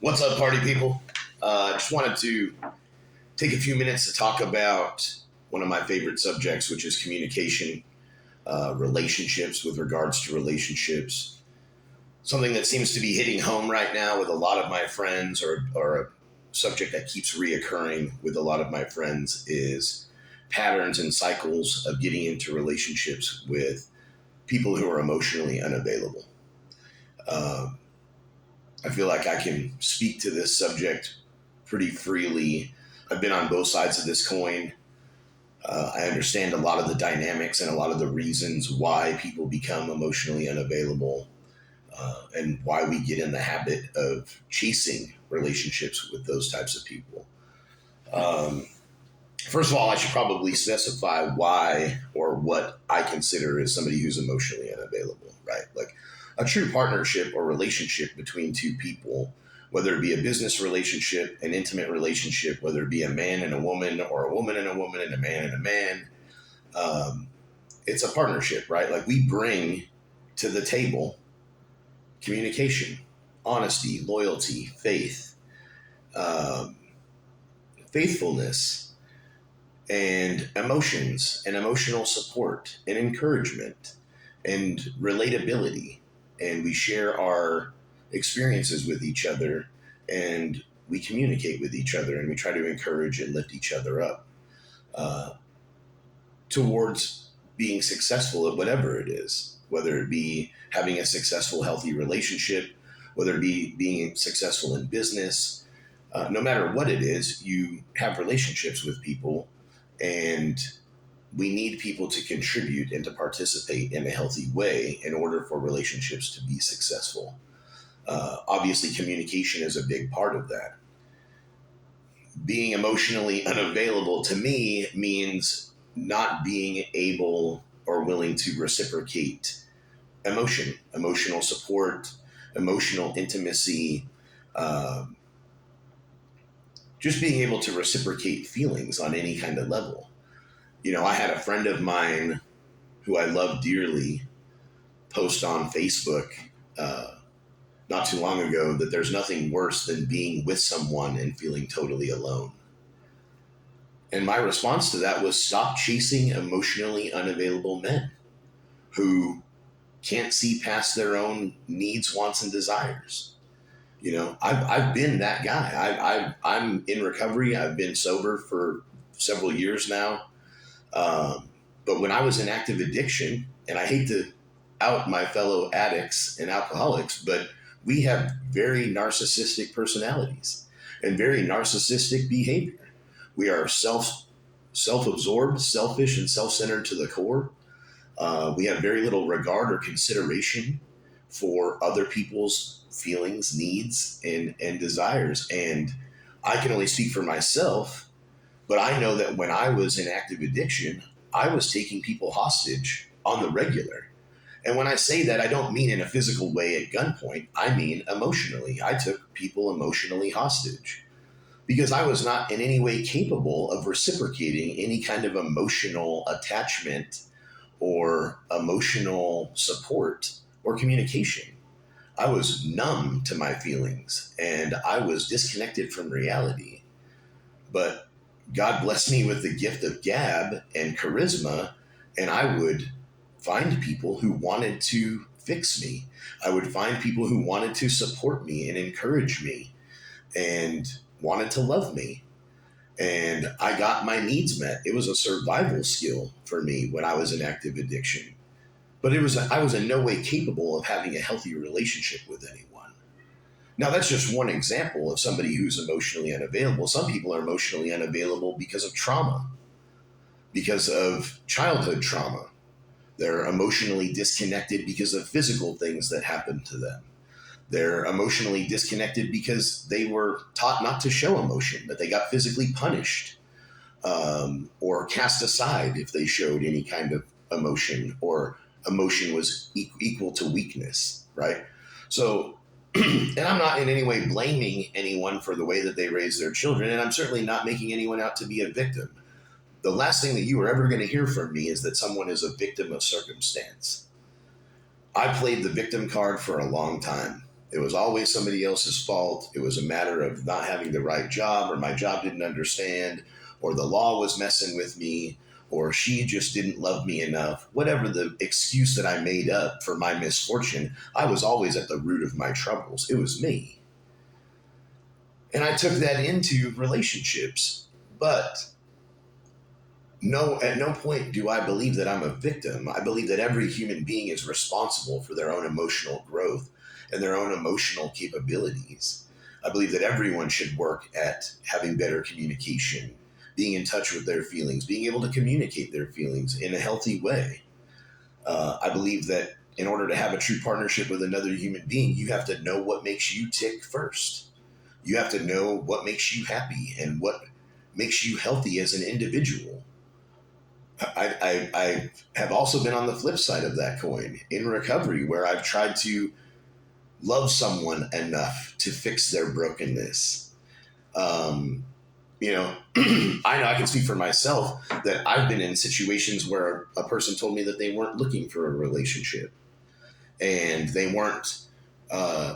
What's up, party people? I just wanted to take a few minutes to talk about one of my favorite subjects, which is communication, relationships with regards to relationships. Something that seems to be hitting home right now with a lot of my friends, or a subject that keeps reoccurring with a lot of my friends, is patterns and cycles of getting into relationships with people who are emotionally unavailable. Um, I feel like I can speak to this subject pretty freely. I've been on both sides of this coin. I understand a lot of the dynamics and a lot of the reasons why people become emotionally unavailable, and why we get in the habit of chasing relationships with those types of people. Um, First of all, I should probably specify why or what I consider as somebody who's emotionally unavailable, right? Like a true partnership or relationship between two people, whether it be a business relationship, an intimate relationship, whether it be a man and a woman, or a woman and a woman and a man and a man. um, it's a partnership, right? Like we bring to the table communication, honesty, loyalty, faith, um, faithfulness, and emotions and emotional support and encouragement and relatability. And we share our experiences with each other, and we communicate with each other, and we try to encourage and lift each other up, uh, towards being successful at whatever it is, whether it be having a successful, healthy relationship, whether it be being successful in business. No matter what it is, you have relationships with people, and we need people to contribute and to participate in a healthy way in order for relationships to be successful. Obviously, communication is a big part of that. Being emotionally unavailable to me means not being able or willing to reciprocate emotion, emotional support, emotional intimacy, um, just being able to reciprocate feelings on any kind of level. I had a friend of mine who I love dearly post on Facebook, uh, not too long ago, that there's nothing worse than being with someone and feeling totally alone. And my response to that was, stop chasing emotionally unavailable men who can't see past their own needs, wants, and desires. I've been that guy. I'm in recovery. I've been sober for several years now. Um, but when I was in active addiction, and I hate to out my fellow addicts and alcoholics, but we have very narcissistic personalities and very narcissistic behavior. We are self-absorbed, selfish, and self-centered to the core. We have very little regard or consideration for other people's feelings, needs, and desires. And I can only speak for myself, but I know that when I was in active addiction, I was taking people hostage on the regular. And when I say that, I don't mean in a physical way at gunpoint. I mean emotionally. I took people emotionally hostage because I was not in any way capable of reciprocating any kind of emotional attachment or emotional support or communication. I was numb to my feelings and I was disconnected from reality. But God blessed me with the gift of gab and charisma, and I would find people who wanted to fix me. I would find people who wanted to support me and encourage me and wanted to love me. And I got my needs met. It was a survival skill for me when I was in active addiction. But I was in no way capable of having a healthy relationship with anyone. Now, that's just one example of somebody who's emotionally unavailable. Some people are emotionally unavailable because of trauma, because of childhood trauma. They're emotionally disconnected because of physical things that happened to them. They're emotionally disconnected because they were taught not to show emotion, that they got physically punished, or cast aside if they showed any kind of emotion, or emotion was equal to weakness, right? So, and I'm not in any way blaming anyone for the way that they raise their children, and I'm certainly not making anyone out to be a victim. The last thing that you are ever going to hear from me is that someone is a victim of circumstance. I played the victim card for a long time. It was always somebody else's fault. It was a matter of not having the right job, or my job didn't understand, or the law was messing with me, or she just didn't love me enough. Whatever the excuse that I made up for my misfortune, I was always at the root of my troubles. It was me. And I took that into relationships. But no, at no point do I believe that I'm a victim. I believe that every human being is responsible for their own emotional growth and their own emotional capabilities. I believe that everyone should work at having better communication, being in touch with their feelings, being able to communicate their feelings in a healthy way. I believe that in order to have a true partnership with another human being, you have to know what makes you tick first. You have to know what makes you happy and what makes you healthy as an individual. I have also been on the flip side of that coin in recovery, where I've tried to love someone enough to fix their brokenness. Um, I know I can speak for myself that I've been in situations where a person told me that they weren't looking for a relationship and they weren't uh,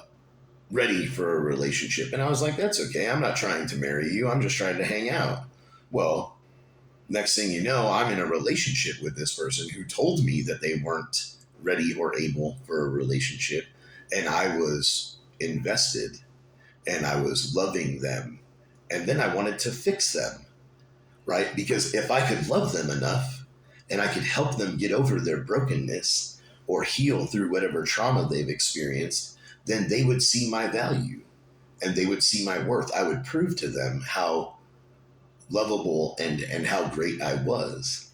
ready for a relationship. And I was like, that's okay. I'm not trying to marry you. I'm just trying to hang out. Well, next thing you know, I'm in a relationship with this person who told me that they weren't ready or able for a relationship. And I was invested and I was loving them. And then I wanted to fix them, right? Because if I could love them enough and I could help them get over their brokenness or heal through whatever trauma they've experienced, then they would see my value and they would see my worth. I would prove to them how lovable and how great I was.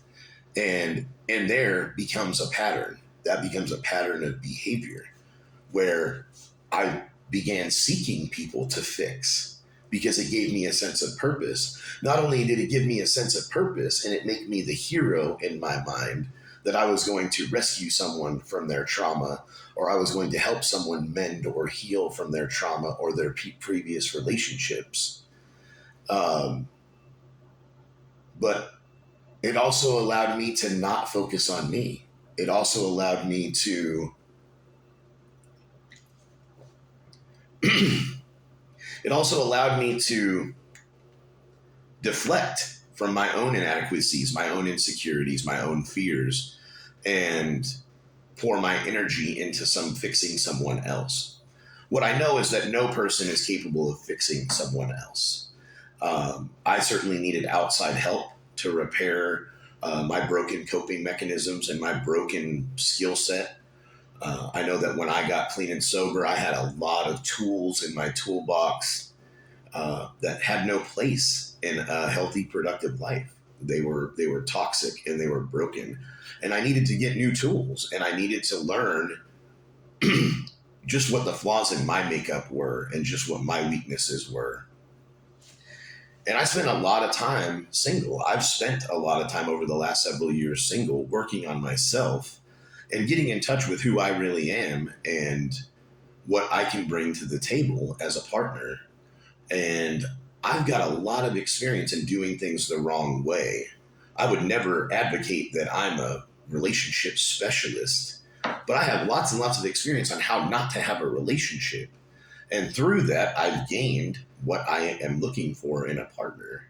And there becomes a pattern. That becomes a pattern of behavior where I began seeking people to fix because it gave me a sense of purpose. Not only did it give me a sense of purpose and it make me the hero in my mind that I was going to rescue someone from their trauma, or I was going to help someone mend or heal from their trauma or their previous relationships. Um, but it also allowed me to not focus on me. It also allowed me to it also allowed me to deflect from my own inadequacies, my own insecurities, my own fears, and pour my energy into fixing someone else. What I know is that no person is capable of fixing someone else. I certainly needed outside help to repair my broken coping mechanisms and my broken skill set. I know that when I got clean and sober, I had a lot of tools in my toolbox that had no place in a healthy, productive life. They were toxic and they were broken, and I needed to get new tools, and I needed to learn just what the flaws in my makeup were and just what my weaknesses were. And I spent a lot of time single. I've spent a lot of time over the last several years single, working on myself and getting in touch with who I really am and what I can bring to the table as a partner. And I've got a lot of experience in doing things the wrong way. I would never advocate that I'm a relationship specialist, but I have lots and lots of experience on how not to have a relationship. And through that, I've gained what I am looking for in a partner.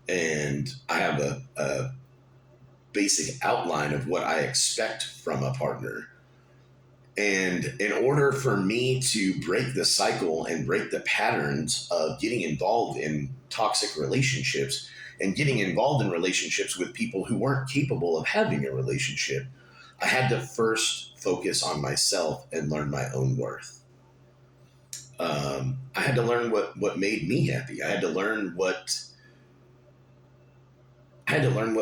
And I have a basic outline of what I expect from a partner. And in order for me to break the cycle and break the patterns of getting involved in toxic relationships and getting involved in relationships with people who weren't capable of having a relationship, I had to first focus on myself and learn my own worth. I had to learn what made me happy. I had to learn what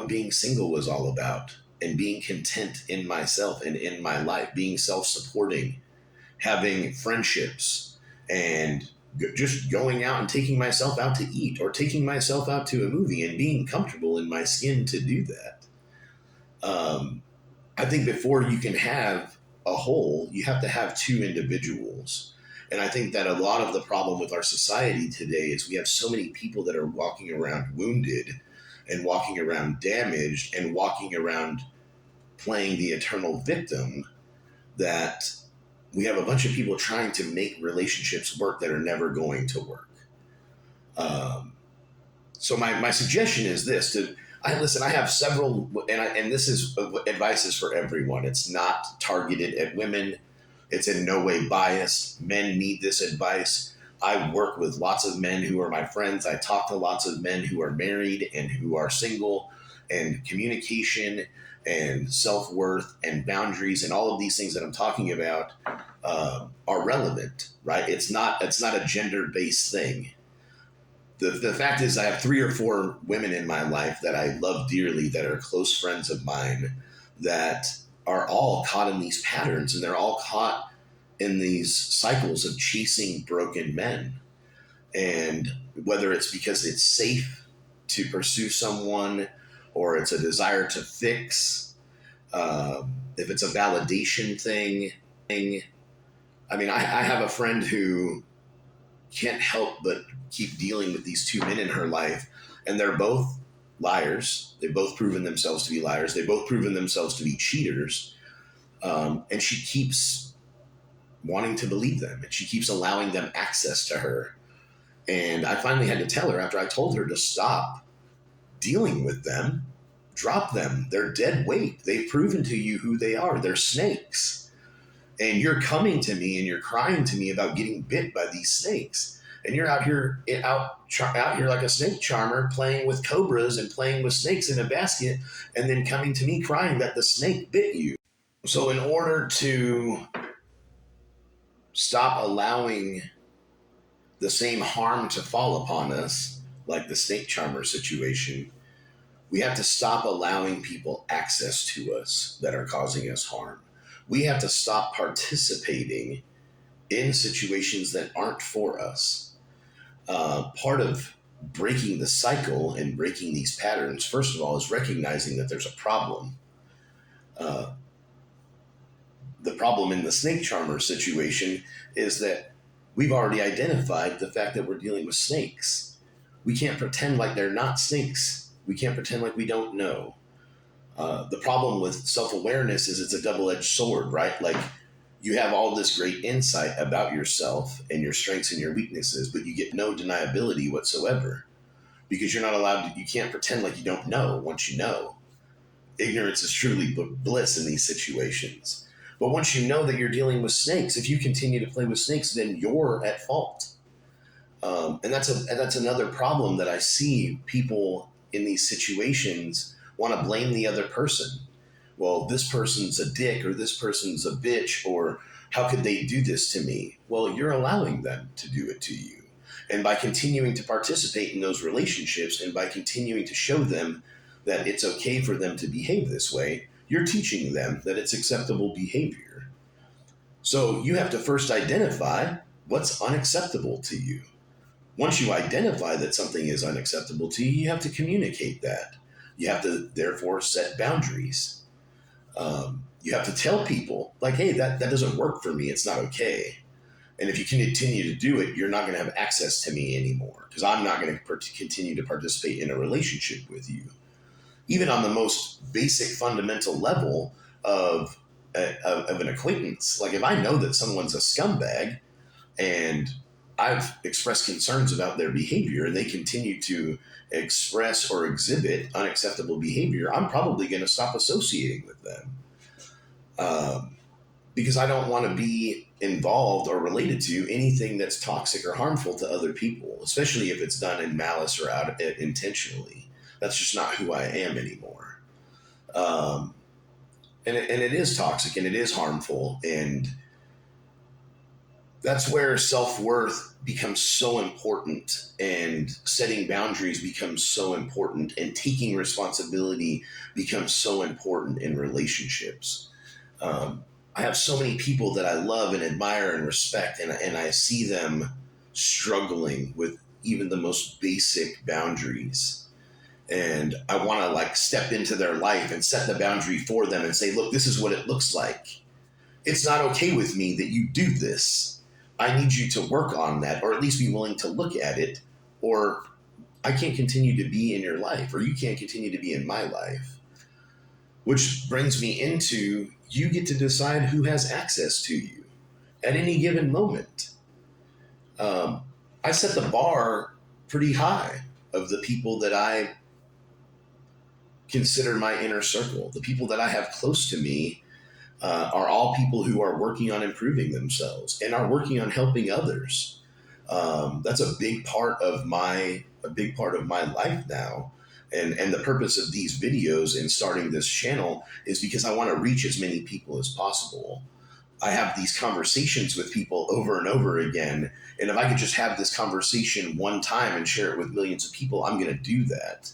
being single was all about and being content in myself and in my life, being self-supporting, having friendships, and just going out and taking myself out to eat or taking myself out to a movie and being comfortable in my skin to do that. Um, I think before you can have a whole, you have to have two individuals. And I think that a lot of the problem with our society today is we have so many people that are walking around wounded and walking around damaged and walking around playing the eternal victim that we have a bunch of people trying to make relationships work that are never going to work. Um, so my suggestion is this: to I listen. I have several, and this is advice is for everyone. It's not targeted at women. It's in no way biased. Men need this advice. I work with lots of men who are my friends. I talk to lots of men who are married and who are single, and communication and self worth and boundaries and all of these things that I'm talking about are relevant, right? It's not a gender based thing. The fact is, I have 3 or 4 women in my life that I love dearly, that are close friends of mine, that are all caught in these patterns, and they're all caught in these cycles of chasing broken men. And whether it's because it's safe to pursue someone, or it's a desire to fix, if it's a validation thing. I mean, I have a friend who can't help but keep dealing with these 2 men in her life, and they're both liars. They've both proven themselves to be liars. They've both proven themselves to be cheaters. And she keeps wanting to believe them, and she keeps allowing them access to her. And I finally had to tell her, after I told her to stop dealing with them, drop them. They're dead weight. They've proven to you who they are. They're snakes. And you're coming to me and you're crying to me about getting bit by these snakes. And you're out here like a snake charmer, playing with cobras and playing with snakes in a basket, and then coming to me crying that the snake bit you. So in order to stop allowing the same harm to fall upon us, like the snake charmer situation, we have to stop allowing people access to us that are causing us harm. We have to stop participating in situations that aren't for us. Part of breaking the cycle and breaking these patterns, first of all, is recognizing that there's a problem. Uh, the problem in the snake charmer situation is that we've already identified the fact that we're dealing with snakes. We can't pretend like they're not snakes. We can't pretend like we don't know. The problem with self-awareness is it's a double-edged sword, right? Like, you have all this great insight about yourself and your strengths and your weaknesses, but you get no deniability whatsoever, because you're not allowed to, you can't pretend like you don't know once you know. Ignorance is truly bliss in these situations. But once you know that you're dealing with snakes, if you continue to play with snakes, then you're at fault. And that's another problem that I see. People in these situations want to blame the other person. Well, this person's a dick, or this person's a bitch, or how could they do this to me? Well, you're allowing them to do it to you. And by continuing to participate in those relationships, and by continuing to show them that it's okay for them to behave this way, you're teaching them that it's acceptable behavior. So you have to first identify what's unacceptable to you. Once you identify that something is unacceptable to you, you have to communicate that. You have to therefore set boundaries. You have to tell people, like, hey, that doesn't work for me. It's not okay. And if you continue to do it, you're not going to have access to me anymore, because I'm not going to continue to participate in a relationship with you. Even on the most basic fundamental level of an acquaintance. Like, if I know that someone's a scumbag and I've expressed concerns about their behavior and they continue to express or exhibit unacceptable behavior, I'm probably going to stop associating with them. Because I don't want to be involved or related to anything that's toxic or harmful to other people, especially if it's done in malice or out intentionally. That's just not who I am anymore. And it is toxic and it is harmful. And that's where self-worth becomes so important, and setting boundaries becomes so important, and taking responsibility becomes so important in relationships. I have so many people that I love and admire and respect, and I see them struggling with even the most basic boundaries. And I want to, like, step into their life and set the boundary for them and say, look, this is what it looks like. It's not okay with me that you do this. I need you to work on that, or at least be willing to look at it, or I can't continue to be in your life, or you can't continue to be in my life. Which brings me into, you get to decide who has access to you. at any given moment. Um, I set the bar pretty high of the people that I consider my inner circle. The people that I have close to me are all people who are working on improving themselves and are working on helping others. That's a big part of my life now. And the purpose of these videos and starting this channel is because I want to reach as many people as possible. I have these conversations with people over and over again. And if I could just have this conversation one time and share it with millions of people, I'm going to do that.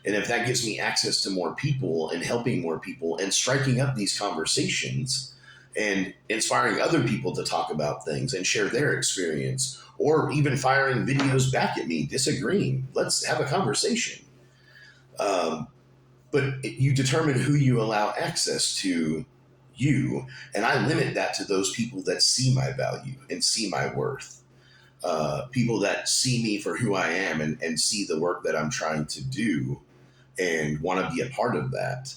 And if that gives me access to more people and helping more people and striking up these conversations and inspiring other people to talk about things and share their experience, or even firing videos back at me, disagreeing, let's have a conversation. Um, but you determine who you allow access to you. And I limit that to those people that see my value and see my worth. People that see me for who I am and see the work that I'm trying to do and want to be a part of that.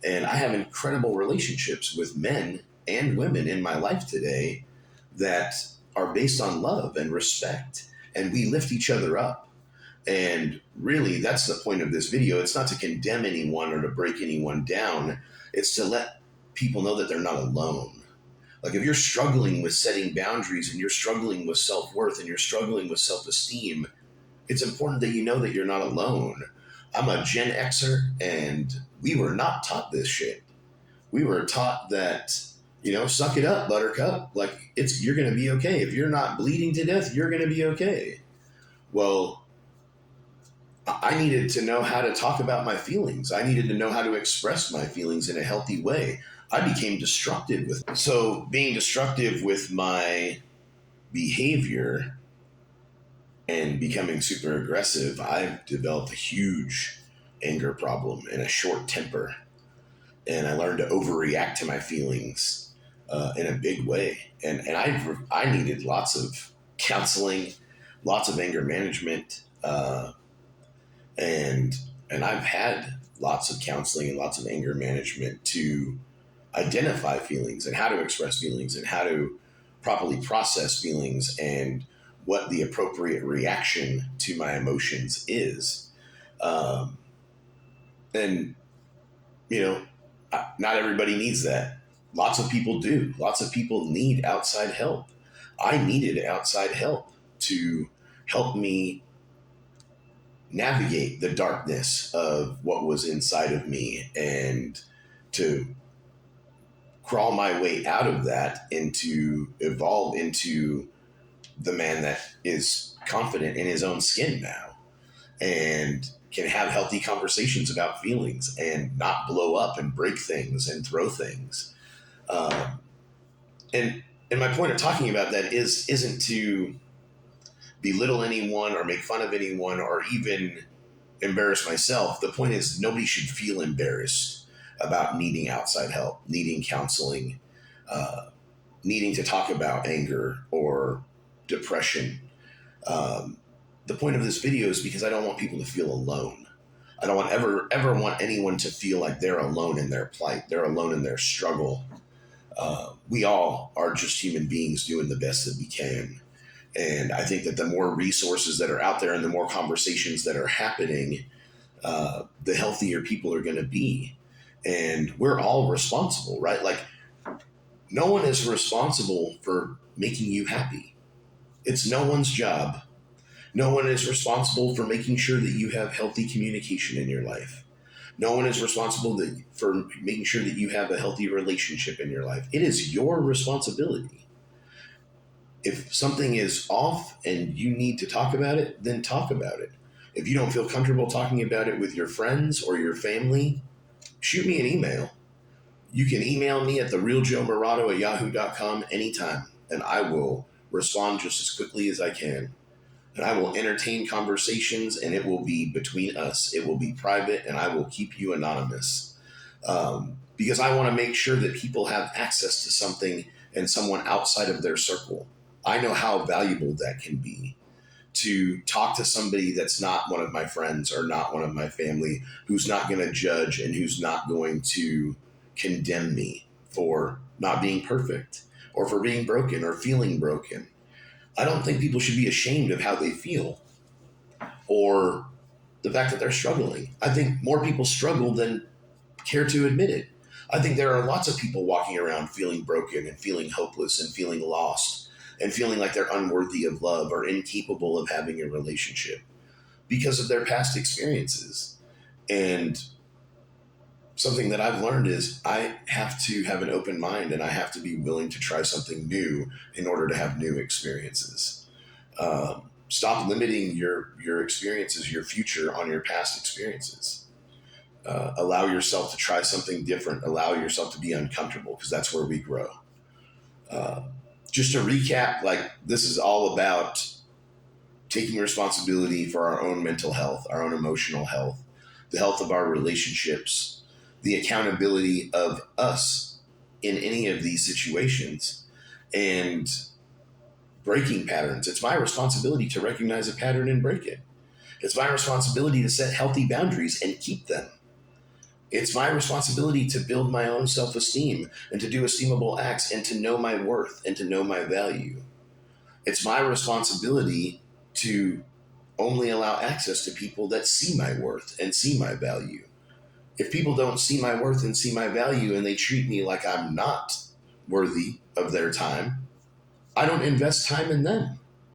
And I have incredible relationships with men and women in my life today that are based on love and respect, and we lift each other up. And really, that's the point of this video. It's not to condemn anyone or to break anyone down. It's to let people know that they're not alone. Like if you're struggling with setting boundaries and you're struggling with self-worth and you're struggling with self-esteem, it's important that you know that you're not alone. I'm a Gen Xer and we were not taught this shit. We were taught that, suck it up, buttercup. Like you're going to be okay. If you're not bleeding to death, you're going to be okay. Well, I needed to know how to talk about my feelings. I needed to know how to express my feelings in a healthy way. I became destructive so being destructive with my behavior and becoming super aggressive, I've developed a huge anger problem and a short temper. And I learned to overreact to my feelings in a big way. And I needed lots of counseling, lots of anger management, and I've had lots of counseling and lots of anger management to identify feelings and how to express feelings and how to properly process feelings and what the appropriate reaction to my emotions is. Um, and, not everybody needs that. Lots of people do. Lots of people need outside help. I needed outside help to help me navigate the darkness of what was inside of me and to crawl my way out of that and to evolve into the man that is confident in his own skin now and can have healthy conversations about feelings and not blow up and break things and throw things. Um, and my point of talking about that isn't to belittle anyone or make fun of anyone or even embarrass myself. The point is nobody should feel embarrassed about needing outside help, needing counseling, needing to talk about anger or depression. Um, the point of this video is because I don't want people to feel alone. I don't want ever want anyone to feel like they're alone in their plight. They're alone in their struggle. We all are just human beings doing the best that we can. And I think that the more resources that are out there and the more conversations that are happening, the healthier people are going to be. And we're all responsible, right? Like no one is responsible for making you happy. It's no one's job. No one is responsible for making sure that you have healthy communication in your life. No one is responsible for making sure that you have a healthy relationship in your life. It is your responsibility. If something is off and you need to talk about it, then talk about it. If you don't feel comfortable talking about it with your friends or your family, shoot me an email. You can email me at therealjoemurado@yahoo.com anytime, and I will respond just as quickly as I can. And I will entertain conversations, and it will be between us. It will be private, and I will keep you anonymous. Because I want to make sure that people have access to something and someone outside of their circle. I know how valuable that can be to talk to somebody that's not one of my friends or not one of my family, who's not going to judge and who's not going to condemn me for not being perfect or for being broken or feeling broken. I don't think people should be ashamed of how they feel or the fact that they're struggling. I think more people struggle than care to admit it. I think there are lots of people walking around feeling broken and feeling hopeless and feeling lost and feeling like they're unworthy of love or incapable of having a relationship because of their past experiences. And something that I've learned is I have to have an open mind and I have to be willing to try something new in order to have new experiences. Stop limiting your experiences, your future on your past experiences. Allow yourself to try something different. Allow yourself to be uncomfortable because that's where we grow. Uh, just to recap, like this is all about taking responsibility for our own mental health, our own emotional health, the health of our relationships, the accountability of us in any of these situations, and breaking patterns. It's my responsibility to recognize a pattern and break it. It's my responsibility to set healthy boundaries and keep them. It's my responsibility to build my own self esteem and to do esteemable acts and to know my worth and to know my value. It's my responsibility to only allow access to people that see my worth and see my value. If people don't see my worth and see my value and they treat me like I'm not worthy of their time, I don't invest time in them.